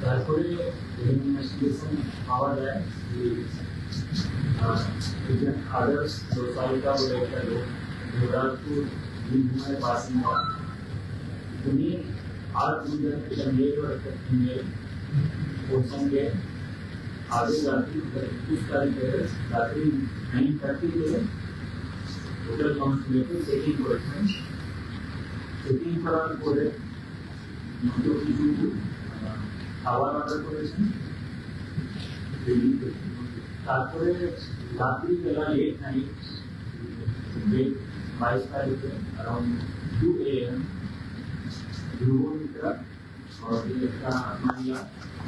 তারপরে ইনভেস্টিগেশন পাওয়া যায় আদার্স সোসাইটা বলে একটা লোক গোরালপুর বীরভূমের বাসিন্দা। উনি আর দুজন একটা মেয়ে ও একটা ফিমেল ওর সঙ্গে আগে রাত্রি 21 তারিখে রাত্রি 9:30 হোটেল কনসুলেটে চেকিং করেছেন। চেকিং করার পরে কিছু খাবার অর্ডার করেছেন। তারপরে রাত্রিবেলা লেট নাইট 22 তারিখে अराउंड 2 AM ध्रुव मित्रा और একটা মহিলা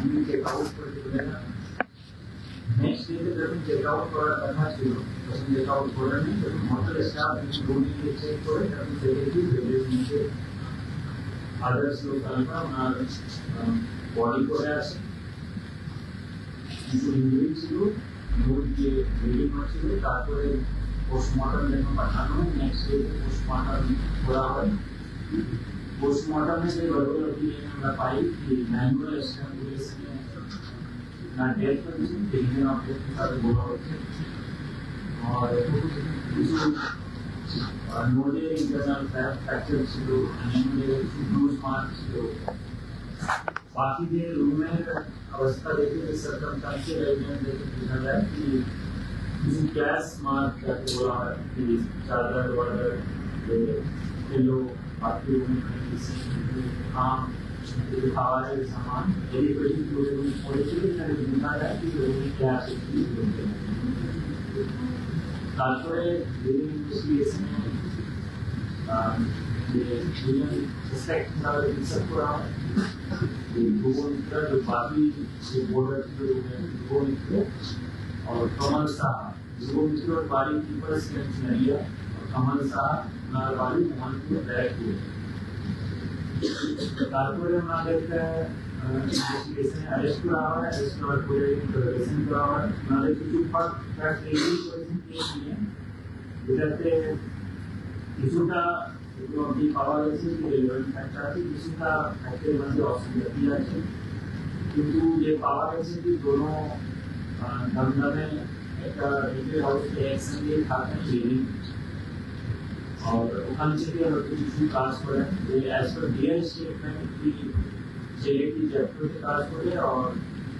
উনি চেক আউট করতে বলেন। নেক্সট ডে যখন চেক আউট করার কথা ছিল তখন চেক আউট করেনি। হোটেল স্টাফ রুমকে চেক করে তখন দেখেছি বেডের নিচে আদার্স লোক আলফা ওনার বডি করে আছে, কিছু ইঞ্জুরি ছিল, মুখ দিয়ে ব্লিডিং হচ্ছিল। তারপরে পোস্টমর্টম জন্য পাঠানো হয়। নেক্সট ডে পোস্টমর্টম করা হয়। पोस्टमार्टम में गड़बड़ होती है আমরা পাই कि मैनुअल स्ट्रैंगुलेशन ना डेथ कंडीशन देखने आपको सारे बोला होता है और কিছু नोडे इंटरनल फ्रैक्चर ছিল, एनिमल ब्रूज मार्क ছিল। बाकी के रूम में अवस्था देखिए सर्कमस्टेंशियल एविडेंस देखे देखा जाए कि किसी गैस मार्क का बोला है कि चादर वादर पिलो बाकी रूम में किसी काम खावारे सामान यदि कोई पूरे रूम थोड़े से देखा जाए कि रूम में क्या स्थिति है। तारपरे लिविंग इन्वेस्टिगेशन में ये ह्यूमन सस्पेक्ट का रिसर्च हो रहा है। ये भूगोल मित्र जो बाकी ये बॉर्डर के रूम में भूगोल मित्र और कमल शाह भूगोल मित्र और बारी कीपर्स के नरिया और कमल शाह नारवाली मोहन को डायरेक्ट हुए। तारपरे हमारे इन्वेस्टिगेशन अरेस्ट करा हुआ है। अरेस्ट और पूरे इंटरोगेशन करा हुआ है। हमारे कुछ पर फैक्ट लेडी पोजीशन केस में বিদাতে কিছুটা একটু পাওয়া গেছে যে রেলেভেন্ট ফ্যাক্টর আছে, কিছুটা ফ্যাক্টরের মধ্যে অসুবিধা আছে। কিন্তু যে পাওয়া গেছে कि दोनों धंधा में एक रेलवे हाउस के एक संगे खाते लिविंग और ওখান থেকে হয়তো কিছু কাজ করে যে অ্যাজ পার ডিয়ার স্টেটমেন্ট की जेल की जब्त काज करे और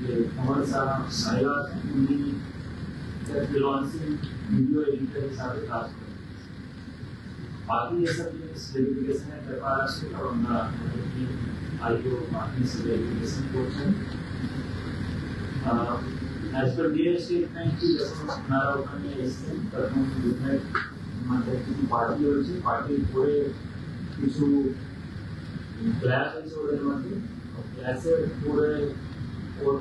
ये हमारे सारा आया उन्हीं फ्रीलांसिंग वीडियो एडिटर के साथ काज करे। बाकी ये सब वेरिफिकेशन है प्रिपरेशन और उनका आईओ बाकी से verification portion as per their statement की जब हमारा ओपन इससे प्रथम मूवमेंट मतलब की पार्टी হয়েছে পার্টি করে কিছু ক্লাস হয়েছে ওদের মধ্যে ক্লাসের পরে ওর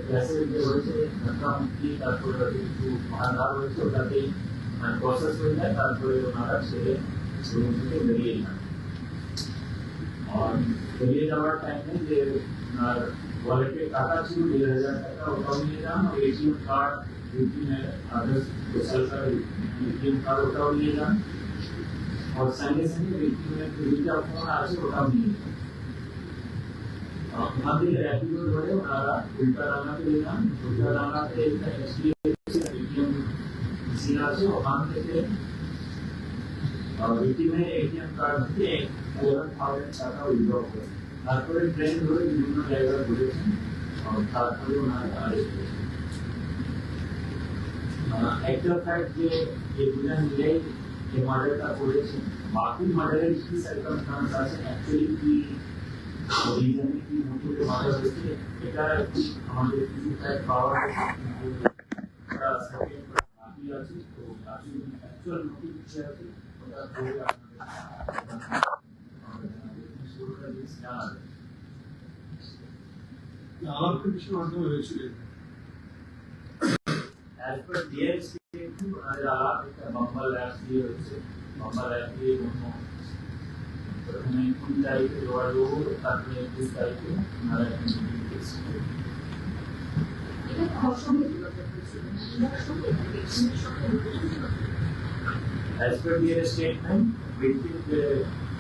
ক্লাসের যে হয়েছে মোটামুটি তারপরে কিছু ভাঙা হয়েছে ওটাতে প্রসেস হয়ে যায়। তারপরে ওনারা ছেড়ে রুম থেকে বেরিয়ে যান और বেরিয়ে যাওয়ার টাইমে যে ওনার ওয়ালেটে টাকা ছিল 2000 টাকা ওটাও নিয়ে যান और एटीएम कार्ड ड्यूटी में आदर्श सोशल का एटीएम कार्ड ওটাও নিয়ে যান और संगे संगे व्यक्ति में দুইটা ফোন আছে ওটাও নিয়ে যান। আমাদের র‍্যাপিডো ধরে ওনারা উল্টাডাঙ্গাতে গেলাম। উল্টাডাঙ্গাতে একটা এসডিএফসি এটিএম মেশিন আছে, ওখান থেকে এটিএমের এটিএম কার্ড থেকে 11,000 টাকা উইথড্র করে তারপরে ট্রেন ধরে বিভিন্ন জায়গায় ঘুরেছেন और তারপরে ওনারা অ্যারেস্ট করেছেন। একটা ফ্যাক্ট যে এই দুজন মিলে এই মার্ডারটা করেছেন, বাকি মার্ডারের কি সার্কামস্ট্যান্স আছে অ্যাকচুয়ালি কি রিজন কি মোটিভ মার্ডার হয়েছে এটা আমাদের কিছু ফ্যাক্ট পাওয়া গেছে ওটা সেকেন্ড বাকি আছে। তো বাকি অ্যাকচুয়াল মোটিভ কি আছে ওটা পরে আপনাদের শুরুটা দিয়ে জানা যাবে। আমার খুব বেশি মাধ্যমে হয়েছিল as per their statement আমাদের আলাপ একটা বাম্বার ল্যাব দিয়ে হচ্ছে। বাম্বার ল্যাব দিয়ে কোনো প্রথমে 3 তারিখে যোগাযোগ হলো, তারপরে 21 তারিখে ওনারা একটা মিটিং ফিক্স করে। এটা খসড়া as per their statement, victim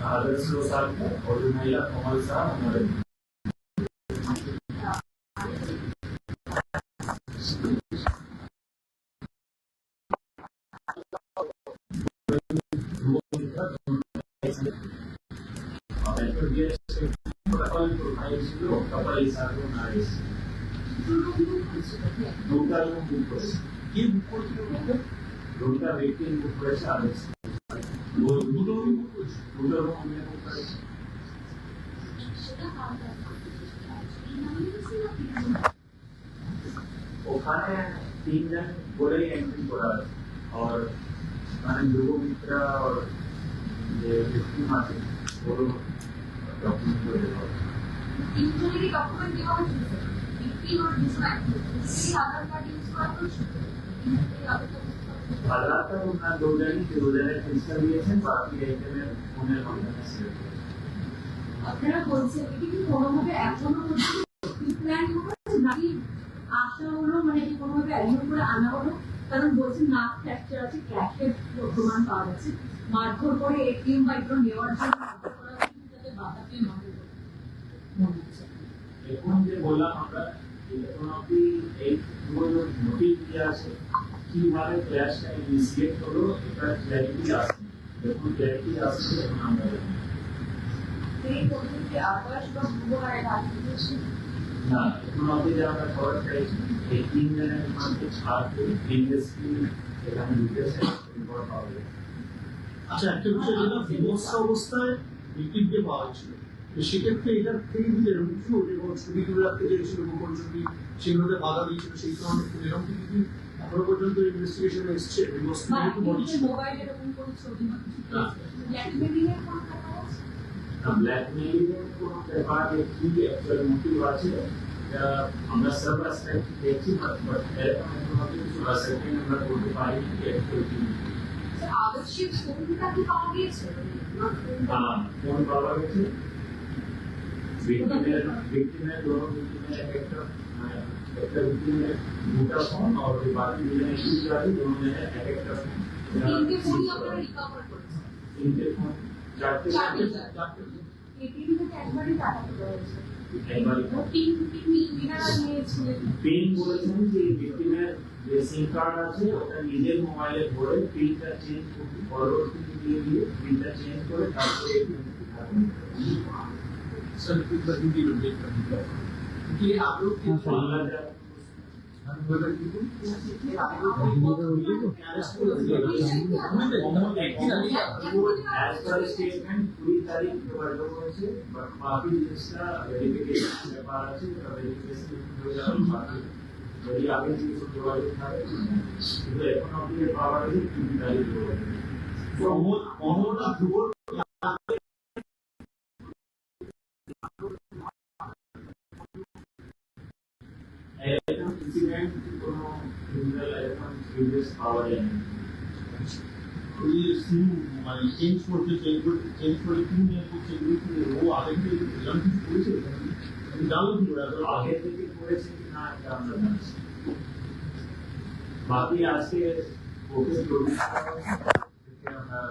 आदर्श लोग साथ में और जो महिला कमल साहब हमारे দুটা ব্যক্তির বুক করেছে আদেশ ওখানে তিনজন বলেই এন্ট্রি করা আছে और মানে ध्रुव मित्रा और যে ব্যক্তি আছে ওর ডকুমেন্ট করে দেওয়া ইনজুরি ডকুমেন্ট দেওয়া হয়েছে ব্যক্তি और दूसरा आधार कार्ड यूज करा तो आधार कार्ड उन्होंने दो जने फिजिकल दिए बाकी आइटम में उन्हें मामला से আপনারা বলছেন এটি কি কোনোভাবে এখনো প্ল্যান করেছে নাকি আশা হলো মানে কি কোনোভাবে অ্যাডমিট করে আনা হলো কারণ বলছেন নাক ফ্র্যাকচার আছে ক্র্যাকের প্রমাণ পাওয়া গেছে মারধর করে এটিএম বা এগুলো নেওয়ার জন্য মারধর করা হয়েছে যাতে বাধাকে মারধর মনে হচ্ছে এখন যে বললাম আমরা এখন অব্দি এই পুরো নোটিশ দেওয়া আছে কিভাবে ক্র্যাশটা ইনিশিয়েট হলো এটা ক্ল্যারিটি আসে যখন ক্ল্যারিটি আসছে তখন আমরা এই পদ্ধতিতে আকাশ বা ভূগোলের আলোচনা না এখন অব্দি যে আমরা খবর পেয়েছি এই তিন জনের মধ্যে ছাত্র ইন্ডাস্ট্রি এখানে ঢুকেছে রিপোর্ট পাওয়া যায় আচ্ছা একটা বিষয় যেটা বিমর্ষ অবস্থায় লিপিডকে পাওয়া হয়েছিল তো সেক্ষেত্রে এটার থেকে যদি এরকম কিছু এবং ছবি তুলে রাখতে চেয়েছিল গোপন ছবি সেগুলোতে বাধা দিয়েছিল সেই ধরনের এরকম কিছু এখনো পর্যন্ত ইনভেস্টিগেশনে এসছে বিমর্ষ যেহেতু বডি ছিল মোবাইলে এরকম কোনো ছবি বা কিছু ব্ল্যাকমেইলিং এর কোনো কথা আছে ব্ল্যাকমেইলিং এর কোনো ব্যাপার কি অ্যাকচুয়াল মোটিভ আছে আমরা সব অ্যাসপেক্ট দেখছি বাট এরকম কোনো কিছু আসলে আমরা বলতে পারি কি অ্যাকচুয়ালি আবশ্যক ফোনটা কি পাওয়া গিয়েছে ফোন পাওয়া গেছে victimer दोनों victimer একটা victimer দুটা ফোন আর বাকি দুজন একই আছে दोनों ने একটা ফোন তিনটে ফোনই আমরা রিকভার করেছি তিনটে ফোন চারটে এটিএম থেকে একবারই টাকা তোলা হয়েছে একবারই তিন দিনারা নিয়েছিলেন পিন বলেছেন যে victimer যে সিম কার্ড আছে ওটা নিজের মোবাইলে ভরে পিনটা চেঞ্জ করে পরবর্তী দিয়ে পিনটা চেঞ্জ করে তারপরে सर कुछ हिंदी में देख कर कि आप लोग के बांग्ला स्टेटमेंट पूरी तारीख হয়েছে বাট বাকি জিনিসটা ভেরিফিকেশন ব্যাপার আছে ওটা ভেরিফিকেশন হয়ে যাবে বাকি যদি আগে কিছু যোগাযোগ থাকে কিন্তু এখন আপনি পাওয়া গেছে 3 তারিখ অমরনাথ ধ্রুব इंसिडेंट कोनो क्रिमिनल एफएम केसेस पावर है ये सिम মানে চেঞ্জ করতে চেঞ্জ করে কি নিয়ে করছে এগুলো ও আগে থেকে এরকম কিছু করেছে আমি জানলাম কি করে আগে থেকে করেছে কি না এটা আমরা জানি বাকি আজকে ওকে প্রডিউস থেকে আমরা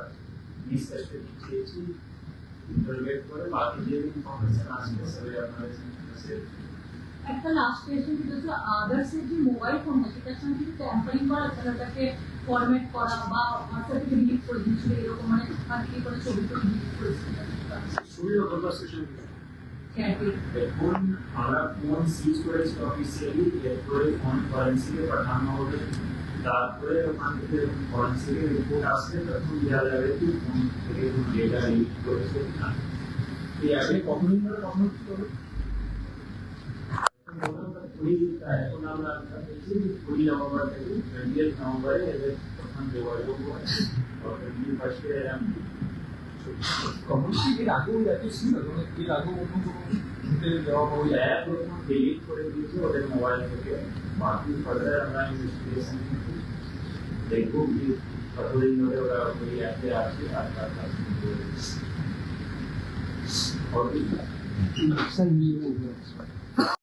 ডিসকাশন করেছি ইন্টারোগেট করে বাকি যে ইনফরমেশন আসবে সব আপনাদের কাছে একটা লাস্ট কোয়েশ্চেন ছিল যে আদার্সের যে মোবাইল ফোন সেটার সঙ্গে কিছু ট্যাম্পারিং করা ওটাকে ফরম্যাট করা বা হোয়াটসঅ্যাপ থেকে ডিলিট করে দিয়েছিল এরকম মানে কি করে ছবি করে ডিলিট করেছিল শরীর কনভারসেশন এখন আমরা ফোন সিজ করেছি অফিসিয়ালি এরপরে ফোন ফরেন্সিকে পাঠানো হবে তারপরে ওখান থেকে ফরেন্সিকের রিপোর্ট আসলে তখন দেওয়া যাবে কি ফোন থেকে কোনো ডেটা লিক করেছে না এই আগে কখনোই আমরা কখনো কি করবো এখন আমরা দেখছি 20 নভেম্বর থেকে 20 নভেম্বরে এদের প্রথম যোগাযোগ হয় और 21 কমিউনিটি এর আগেও একই ছিল মানে এর আগেও অন্য কোনো ঘুরতে যাওয়া হয় অ্যাপ ডিলিট করে দিয়েছে ওদের মোবাইল থেকে বাকি ফার্দার আমরা ইনভেস্টিগেশন দেখবো কি কতদিন ধরে ওরা ওই অ্যাপে আছে আর তার কাছে सर ये हो गया